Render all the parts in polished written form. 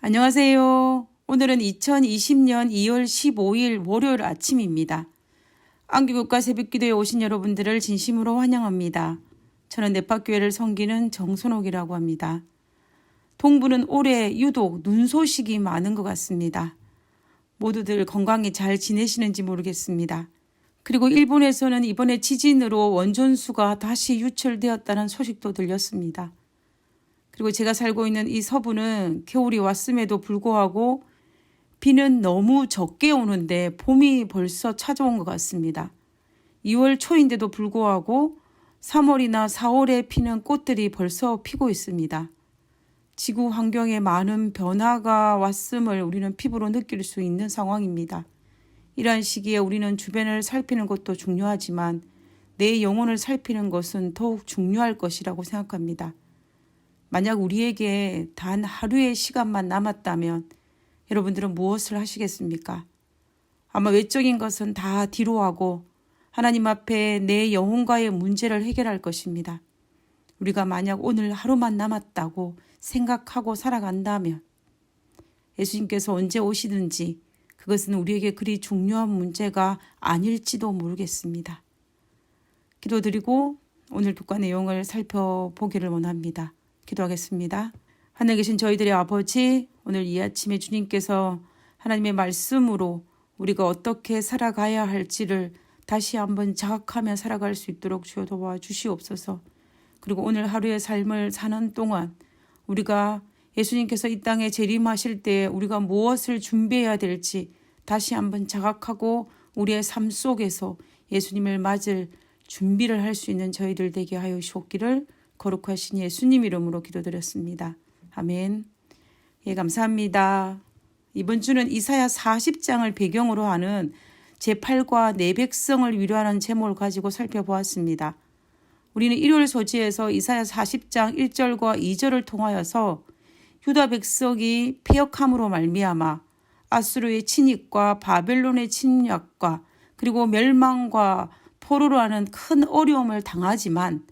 안녕하세요. 오늘은 2020년 2월 15일 월요일 아침입니다. 안기국가 새벽기도에 오신 여러분들을 진심으로 환영합니다. 저는 네파교회를 섬기는 정선옥이라고 합니다. 동부는 올해 유독 눈 소식이 많은 것 같습니다. 모두들 건강히 잘 지내시는지 모르겠습니다. 그리고 일본에서는 이번에 지진으로 원전수가 다시 유출되었다는 소식도 들렸습니다. 그리고 제가 살고 있는 이 서부는 겨울이 왔음에도 불구하고 비는 너무 적게 오는데 봄이 벌써 찾아온 것 같습니다. 2월 초인데도 불구하고 3월이나 4월에 피는 꽃들이 벌써 피고 있습니다. 지구 환경에 많은 변화가 왔음을 우리는 피부로 느낄 수 있는 상황입니다. 이러한 시기에 우리는 주변을 살피는 것도 중요하지만 내 영혼을 살피는 것은 더욱 중요할 것이라고 생각합니다. 만약 우리에게 단 하루의 시간만 남았다면 여러분들은 무엇을 하시겠습니까? 아마 외적인 것은 다 뒤로 하고 하나님 앞에 내 영혼과의 문제를 해결할 것입니다. 우리가 만약 오늘 하루만 남았다고 생각하고 살아간다면 예수님께서 언제 오시든지 그것은 우리에게 그리 중요한 문제가 아닐지도 모르겠습니다. 기도드리고 오늘读과 내용을 살펴보기를 원합니다. 기도하겠습니다. 하늘에 계신 저희들의 아버지, 오늘 이 아침에 주님께서 하나님의 말씀으로 우리가 어떻게 살아가야 할지를 다시 한번 자각하며 살아갈 수 있도록 주여 도와주시옵소서. 그리고 오늘 하루의 삶을 사는 동안 우리가 예수님께서 이 땅에 재림하실 때 우리가 무엇을 준비해야 될지 다시 한번 자각하고 우리의 삶 속에서 예수님을 맞을 준비를 할 수 있는 저희들 되게 하여 주옵기를 거룩하신 예수님 이름으로 기도드렸습니다. 아멘. 예, 감사합니다. 이번 주는 이사야 40장을 배경으로 하는 제8과 내 백성을 위로하는 제목을 가지고 살펴보았습니다. 우리는 일요일 소지에서 이사야 40장 1절과 2절을 통하여서 유다 백성이 패역함으로 말미암아 아수르의 침입과 바벨론의 침략과 그리고 멸망과 포로로 하는 큰 어려움을 당하지만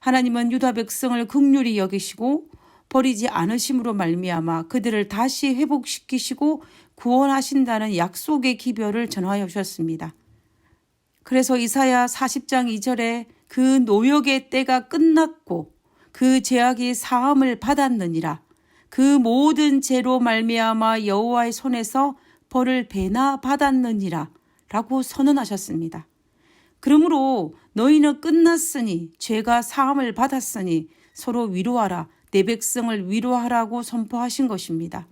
하나님은 유다 백성을 긍휼히 여기시고 버리지 않으심으로 말미암아 그들을 다시 회복시키시고 구원하신다는 약속의 기별을 전하여 주셨습니다. 그래서 이사야 40장 2절에 그 노역의 때가 끝났고 그 죄악이 사함을 받았느니라. 그 모든 죄로 말미암아 여호와의 손에서 벌을 배나 받았느니라 라고 선언하셨습니다. 그러므로 너희는 끝났으니 죄가 사함을 받았으니 서로 위로하라. 내 백성을 위로하라고 선포하신 것입니다.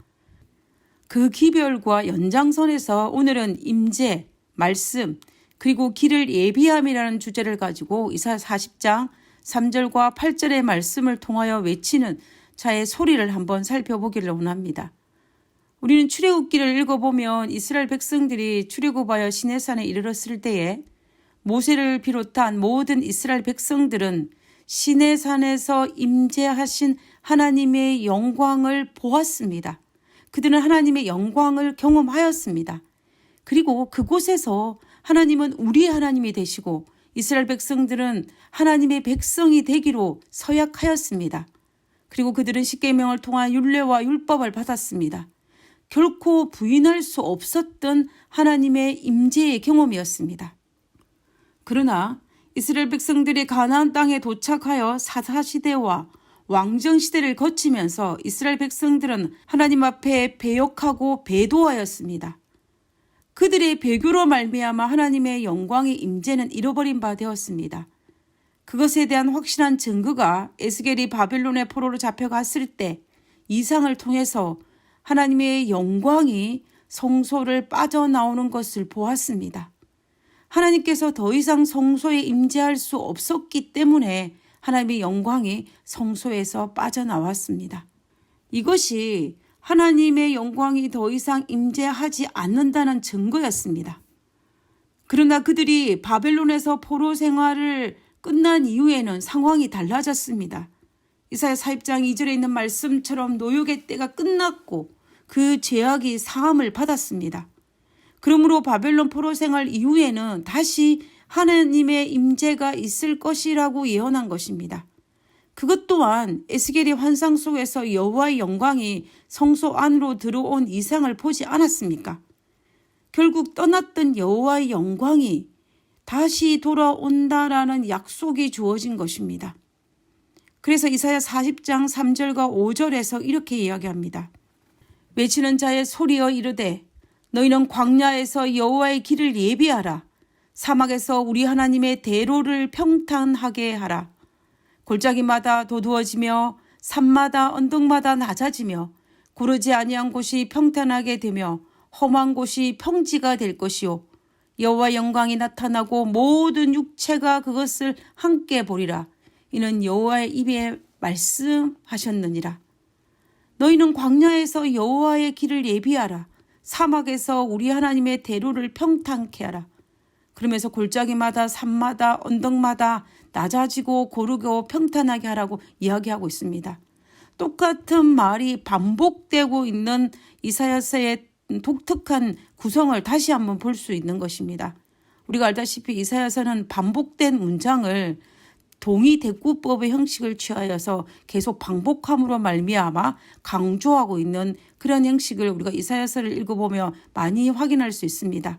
그 기별과 연장선에서 오늘은 임재, 말씀, 그리고 길을 예비함이라는 주제를 가지고 이사야 40장 3절과 8절의 말씀을 통하여 외치는 자의 소리를 한번 살펴보기를 원합니다. 우리는 출애굽기를 읽어보면 이스라엘 백성들이 출애굽하여 시내산에 이르렀을 때에 모세를 비롯한 모든 이스라엘 백성들은 시내산에서 임재하신 하나님의 영광을 보았습니다. 그들은 하나님의 영광을 경험하였습니다. 그리고 그곳에서 하나님은 우리 하나님이 되시고 이스라엘 백성들은 하나님의 백성이 되기로 서약하였습니다. 그리고 그들은 십계명을 통한 율례와 율법을 받았습니다. 결코 부인할 수 없었던 하나님의 임재의 경험이었습니다. 그러나 이스라엘 백성들이 가나안 땅에 도착하여 사사시대와 왕정시대를 거치면서 이스라엘 백성들은 하나님 앞에 배역하고 배도하였습니다. 그들의 배교로 말미암아 하나님의 영광의 임재는 잃어버린 바 되었습니다. 그것에 대한 확실한 증거가 에스겔이 바벨론의 포로로 잡혀갔을 때 이상을 통해서 하나님의 영광이 성소를 빠져나오는 것을 보았습니다. 하나님께서 더 이상 성소에 임재할 수 없었기 때문에 하나님의 영광이 성소에서 빠져나왔습니다. 이것이 하나님의 영광이 더 이상 임재하지 않는다는 증거였습니다. 그러나 그들이 바벨론에서 포로 생활을 끝난 이후에는 상황이 달라졌습니다. 이사야 40장 2절에 있는 말씀처럼 노역의 때가 끝났고 그 죄악이 사함을 받았습니다. 그러므로 바벨론 포로 생활 이후에는 다시 하나님의 임재가 있을 것이라고 예언한 것입니다. 그것 또한 에스겔의 환상 속에서 여호와의 영광이 성소 안으로 들어온 이상을 보지 않았습니까? 결국 떠났던 여호와의 영광이 다시 돌아온다라는 약속이 주어진 것입니다. 그래서 이사야 40장 3절과 5절에서 이렇게 이야기합니다. 외치는 자의 소리여 이르되 너희는 광야에서 여호와의 길을 예비하라. 사막에서 우리 하나님의 대로를 평탄하게 하라. 골짜기마다 도두어지며 산마다 언덕마다 낮아지며 구르지 아니한 곳이 평탄하게 되며 험한 곳이 평지가 될 것이요 여호와 영광이 나타나고 모든 육체가 그것을 함께 보리라. 이는 여호와의 입에 말씀하셨느니라. 너희는 광야에서 여호와의 길을 예비하라. 사막에서 우리 하나님의 대로를 평탄케 하라. 그러면서 골짜기마다 산마다 언덕마다 낮아지고 고르고 평탄하게 하라고 이야기하고 있습니다. 똑같은 말이 반복되고 있는 이사야서의 독특한 구성을 다시 한번 볼 수 있는 것입니다. 우리가 알다시피 이사야서는 반복된 문장을 동의 대꾸법의 형식을 취하여서 계속 반복함으로 말미암아 강조하고 있는 그런 형식을 우리가 이사야서를 읽어보며 많이 확인할 수 있습니다.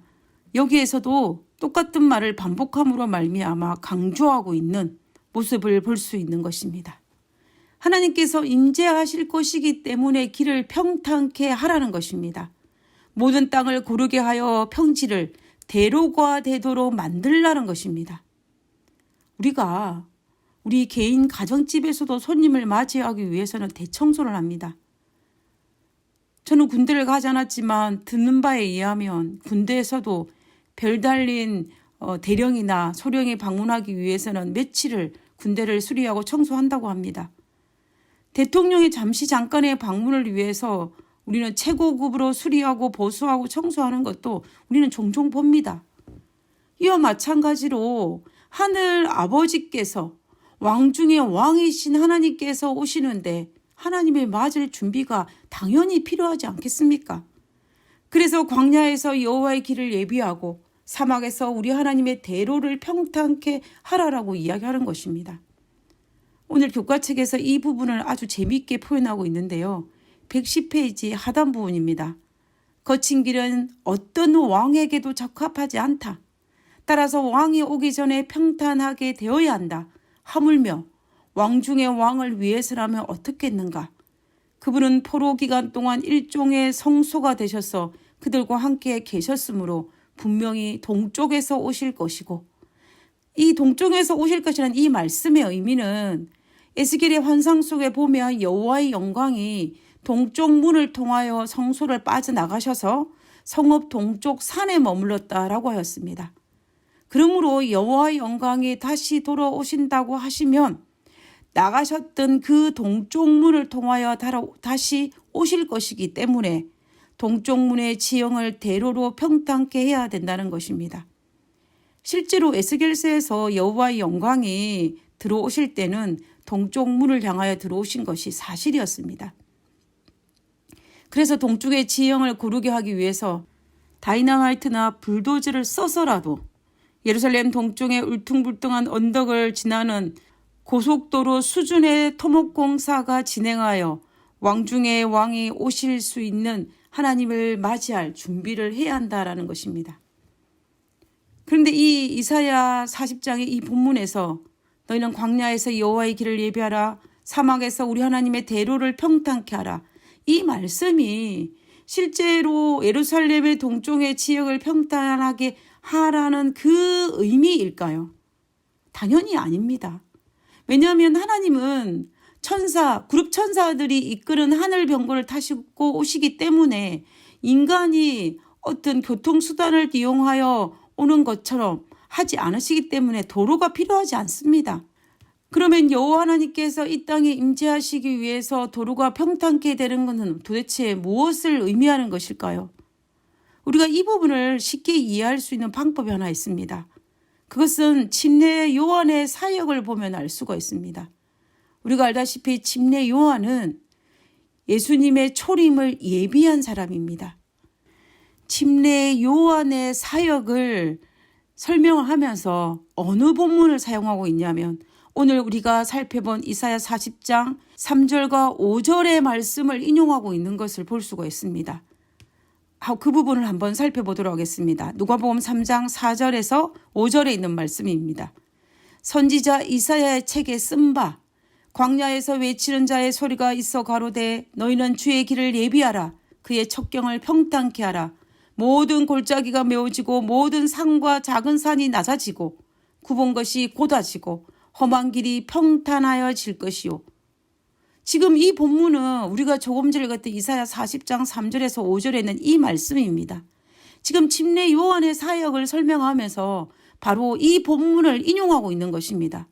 여기에서도 똑같은 말을 반복함으로 말미암아 강조하고 있는 모습을 볼 수 있는 것입니다. 하나님께서 임재하실 것이기 때문에 길을 평탄케 하라는 것입니다. 모든 땅을 고르게 하여 평지를 대로가 되도록 만들라는 것입니다. 우리가 우리 개인 가정집에서도 손님을 맞이하기 위해서는 대청소를 합니다. 저는 군대를 가지 않았지만 듣는 바에 의하면 군대에서도 별 달린 대령이나 소령이 방문하기 위해서는 며칠을 군대를 수리하고 청소한다고 합니다. 대통령이 잠깐의 방문을 위해서 우리는 최고급으로 수리하고 보수하고 청소하는 것도 우리는 종종 봅니다. 이와 마찬가지로 하늘 아버지께서 왕 중에 왕이신 하나님께서 오시는데 하나님의 맞을 준비가 당연히 필요하지 않겠습니까? 그래서 광야에서 여호와의 길을 예비하고 사막에서 우리 하나님의 대로를 평탄케 하라라고 이야기하는 것입니다. 오늘 교과책에서 이 부분을 아주 재미있게 표현하고 있는데요. 110페이지 하단 부분입니다. 거친 길은 어떤 왕에게도 적합하지 않다. 따라서 왕이 오기 전에 평탄하게 되어야 한다. 하물며 왕 중의 왕을 위해서라면 어떻겠는가? 그분은 포로 기간 동안 일종의 성소가 되셔서 그들과 함께 계셨으므로 분명히 동쪽에서 오실 것이고, 이 동쪽에서 오실 것이라는 이 말씀의 의미는 에스겔의 환상 속에 보면 여호와의 영광이 동쪽 문을 통하여 성소를 빠져나가셔서 성읍 동쪽 산에 머물렀다라고 하였습니다. 그러므로 여호와의 영광이 다시 돌아오신다고 하시면 나가셨던 그 동쪽 문을 통하여 다시 오실 것이기 때문에 동쪽 문의 지형을 대로로 평탄케 해야 된다는 것입니다. 실제로 에스겔서에서 여호와의 영광이 들어오실 때는 동쪽 문을 향하여 들어오신 것이 사실이었습니다. 그래서 동쪽의 지형을 고르게 하기 위해서 다이나마이트나 불도저를 써서라도 예루살렘 동쪽의 울퉁불퉁한 언덕을 지나는 고속도로 수준의 토목공사가 진행하여 왕 중의 왕이 오실 수 있는 하나님을 맞이할 준비를 해야 한다라는 것입니다. 그런데 이 이사야 40장의 이 본문에서 너희는 광야에서 여호와의 길을 예비하라. 사막에서 우리 하나님의 대로를 평탄케 하라. 이 말씀이 실제로 예루살렘의 동쪽의 지역을 평탄하게 하라는 그 의미일까요? 당연히 아닙니다. 왜냐하면 하나님은 그룹 천사들이 이끄는 하늘 병거를 타시고 오시기 때문에 인간이 어떤 교통수단을 이용하여 오는 것처럼 하지 않으시기 때문에 도로가 필요하지 않습니다. 그러면 여호와 하나님께서 이 땅에 임재하시기 위해서 도로가 평탄케 되는 것은 도대체 무엇을 의미하는 것일까요? 우리가 이 부분을 쉽게 이해할 수 있는 방법이 하나 있습니다. 그것은 침례 요한의 사역을 보면 알 수가 있습니다. 우리가 알다시피 침례 요한은 예수님의 초림을 예비한 사람입니다. 침례 요한의 사역을 설명하면서 어느 본문을 사용하고 있냐면 오늘 우리가 살펴본 이사야 40장 3절과 5절의 말씀을 인용하고 있는 것을 볼 수가 있습니다. 그 부분을 한번 살펴보도록 하겠습니다. 누가복음 3장 4절에서 5절에 있는 말씀입니다. 선지자 이사야의 책에 쓴 바 광야에서 외치는 자의 소리가 있어 가로되 너희는 주의 길을 예비하라. 그의 척경을 평탄케 하라. 모든 골짜기가 메워지고 모든 산과 작은 산이 낮아지고 굽은 것이 곧아지고 험한 길이 평탄하여질 것이요. 지금 이 본문은 우리가 조금 전에 읽었던 이사야 40장 3절에서 5절에 있는 이 말씀입니다. 지금 침례 요한의 사역을 설명하면서 바로 이 본문을 인용하고 있는 것입니다.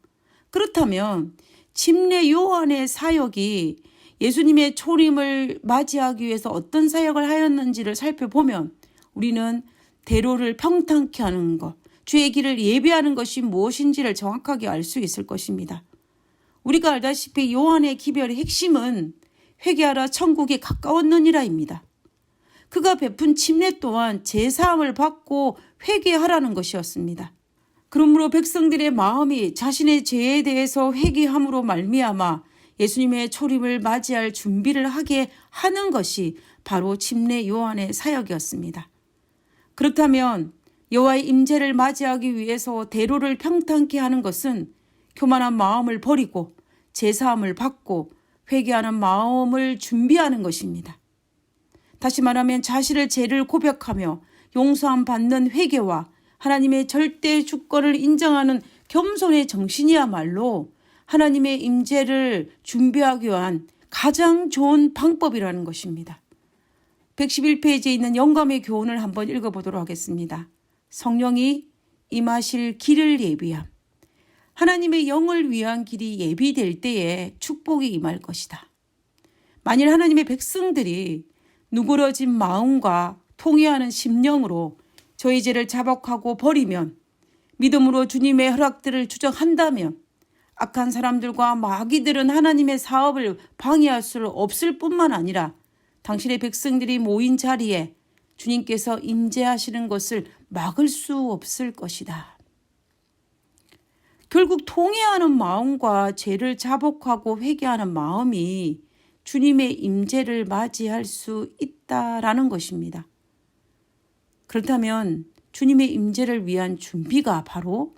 그렇다면 침례 요한의 사역이 예수님의 초림을 맞이하기 위해서 어떤 사역을 하였는지를 살펴보면 우리는 대로를 평탄케 하는 것, 주의 길을 예비하는 것이 무엇인지를 정확하게 알 수 있을 것입니다. 우리가 알다시피 요한의 기별의 핵심은 회개하라 천국에 가까웠느니라입니다. 그가 베푼 침례 또한 제사함을 받고 회개하라는 것이었습니다. 그러므로 백성들의 마음이 자신의 죄에 대해서 회개함으로 말미암아 예수님의 초림을 맞이할 준비를 하게 하는 것이 바로 침례 요한의 사역이었습니다. 그렇다면 여호와의 임재를 맞이하기 위해서 대로를 평탄케 하는 것은 교만한 마음을 버리고 제사함을 받고 회개하는 마음을 준비하는 것입니다. 다시 말하면 자신의 죄를 고백하며 용서함 받는 회개와 하나님의 절대 주권을 인정하는 겸손의 정신이야말로 하나님의 임재를 준비하기 위한 가장 좋은 방법이라는 것입니다. 111페이지에 있는 영감의 교훈을 한번 읽어보도록 하겠습니다. 성령이 임하실 길을 예비함. 하나님의 영을 위한 길이 예비될 때에 축복이 임할 것이다. 만일 하나님의 백성들이 누그러진 마음과 통회하는 심령으로 저희 죄를 자복하고 버리면, 믿음으로 주님의 허락들을 주장한다면 악한 사람들과 마귀들은 하나님의 사업을 방해할 수 없을 뿐만 아니라 당신의 백성들이 모인 자리에 주님께서 임재하시는 것을 막을 수 없을 것이다. 결국 통회하는 마음과 죄를 자복하고 회개하는 마음이 주님의 임재를 맞이할 수 있다라는 것입니다. 그렇다면 주님의 임재를 위한 준비가 바로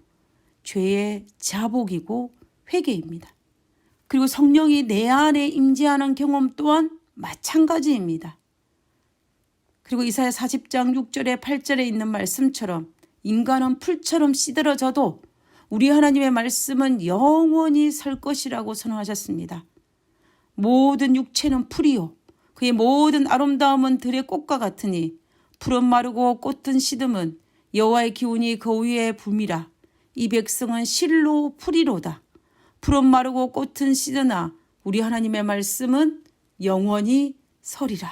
죄의 자복이고 회개입니다. 그리고 성령이 내 안에 임재하는 경험 또한 마찬가지입니다. 그리고 이사야 40장 6절에 8절에 있는 말씀처럼 인간은 풀처럼 시들어져도 우리 하나님의 말씀은 영원히 설 것이라고 선언하셨습니다. 모든 육체는 풀이요 그의 모든 아름다움은 들의 꽃과 같으니 풀은 마르고 꽃은 시듬은 여호와의 기운이 그 위에 붐이라. 이 백성은 실로 풀이로다. 풀은 마르고 꽃은 시드나 우리 하나님의 말씀은 영원히 서리라.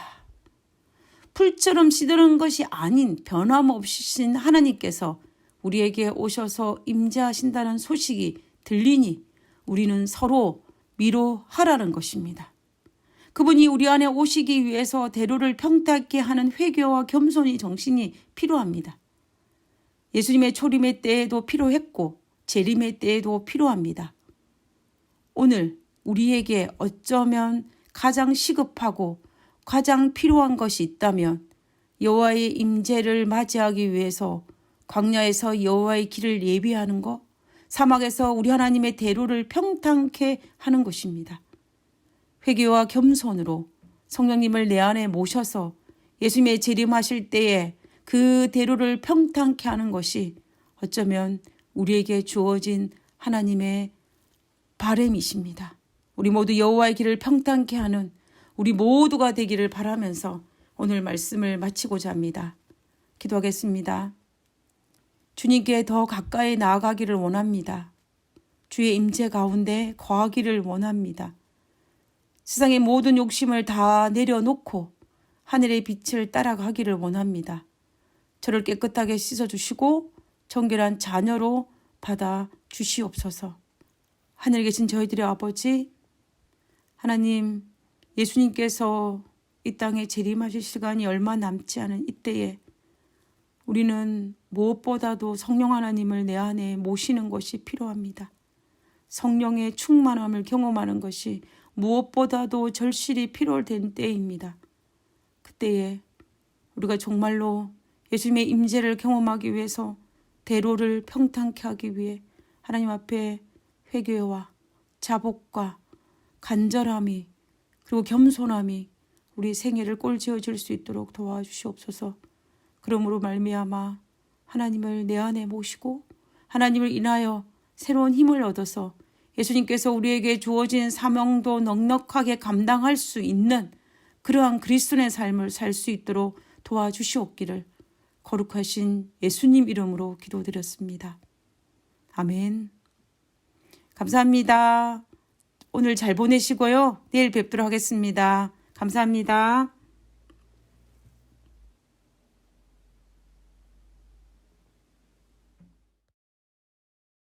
풀처럼 시드는 것이 아닌 변함없으신 하나님께서 우리에게 오셔서 임재하신다는 소식이 들리니 우리는 서로 위로하라는 것입니다. 그분이 우리 안에 오시기 위해서 대로를 평탄케 하는 회개와 겸손의 정신이 필요합니다. 예수님의 초림의 때에도 필요했고 재림의 때에도 필요합니다. 오늘 우리에게 어쩌면 가장 시급하고 가장 필요한 것이 있다면 여호와의 임재를 맞이하기 위해서 광야에서 여호와의 길을 예비하는 것, 사막에서 우리 하나님의 대로를 평탄케 하는 것입니다. 회개와 겸손으로 성령님을 내 안에 모셔서 예수님의 재림하실 때에 그 대로를 평탄케 하는 것이 어쩌면 우리에게 주어진 하나님의 바람이십니다. 우리 모두 여호와의 길을 평탄케 하는 우리 모두가 되기를 바라면서 오늘 말씀을 마치고자 합니다. 기도하겠습니다. 주님께 더 가까이 나아가기를 원합니다. 주의 임재 가운데 거하기를 원합니다. 세상의 모든 욕심을 다 내려놓고 하늘의 빛을 따라가기를 원합니다. 저를 깨끗하게 씻어주시고 정결한 자녀로 받아 주시옵소서. 하늘에 계신 저희들의 아버지, 하나님, 예수님께서 이 땅에 재림하실 시간이 얼마 남지 않은 이때에 우리는 무엇보다도 성령 하나님을 내 안에 모시는 것이 필요합니다. 성령의 충만함을 경험하는 것이 무엇보다도 절실히 필요된 때입니다. 그때에 우리가 정말로 예수님의 임재를 경험하기 위해서 대로를 평탄케 하기 위해 하나님 앞에 회개와 자복과 간절함이 그리고 겸손함이 우리 생애를 꼴지어질 수 있도록 도와주시옵소서. 그러므로 말미암아 하나님을 내 안에 모시고 하나님을 인하여 새로운 힘을 얻어서 예수님께서 우리에게 주어진 사명도 넉넉하게 감당할 수 있는 그러한 그리스도의 삶을 살 수 있도록 도와주시옵기를 거룩하신 예수님 이름으로 기도드렸습니다. 아멘. 감사합니다. 오늘 잘 보내시고요. 내일 뵙도록 하겠습니다. 감사합니다.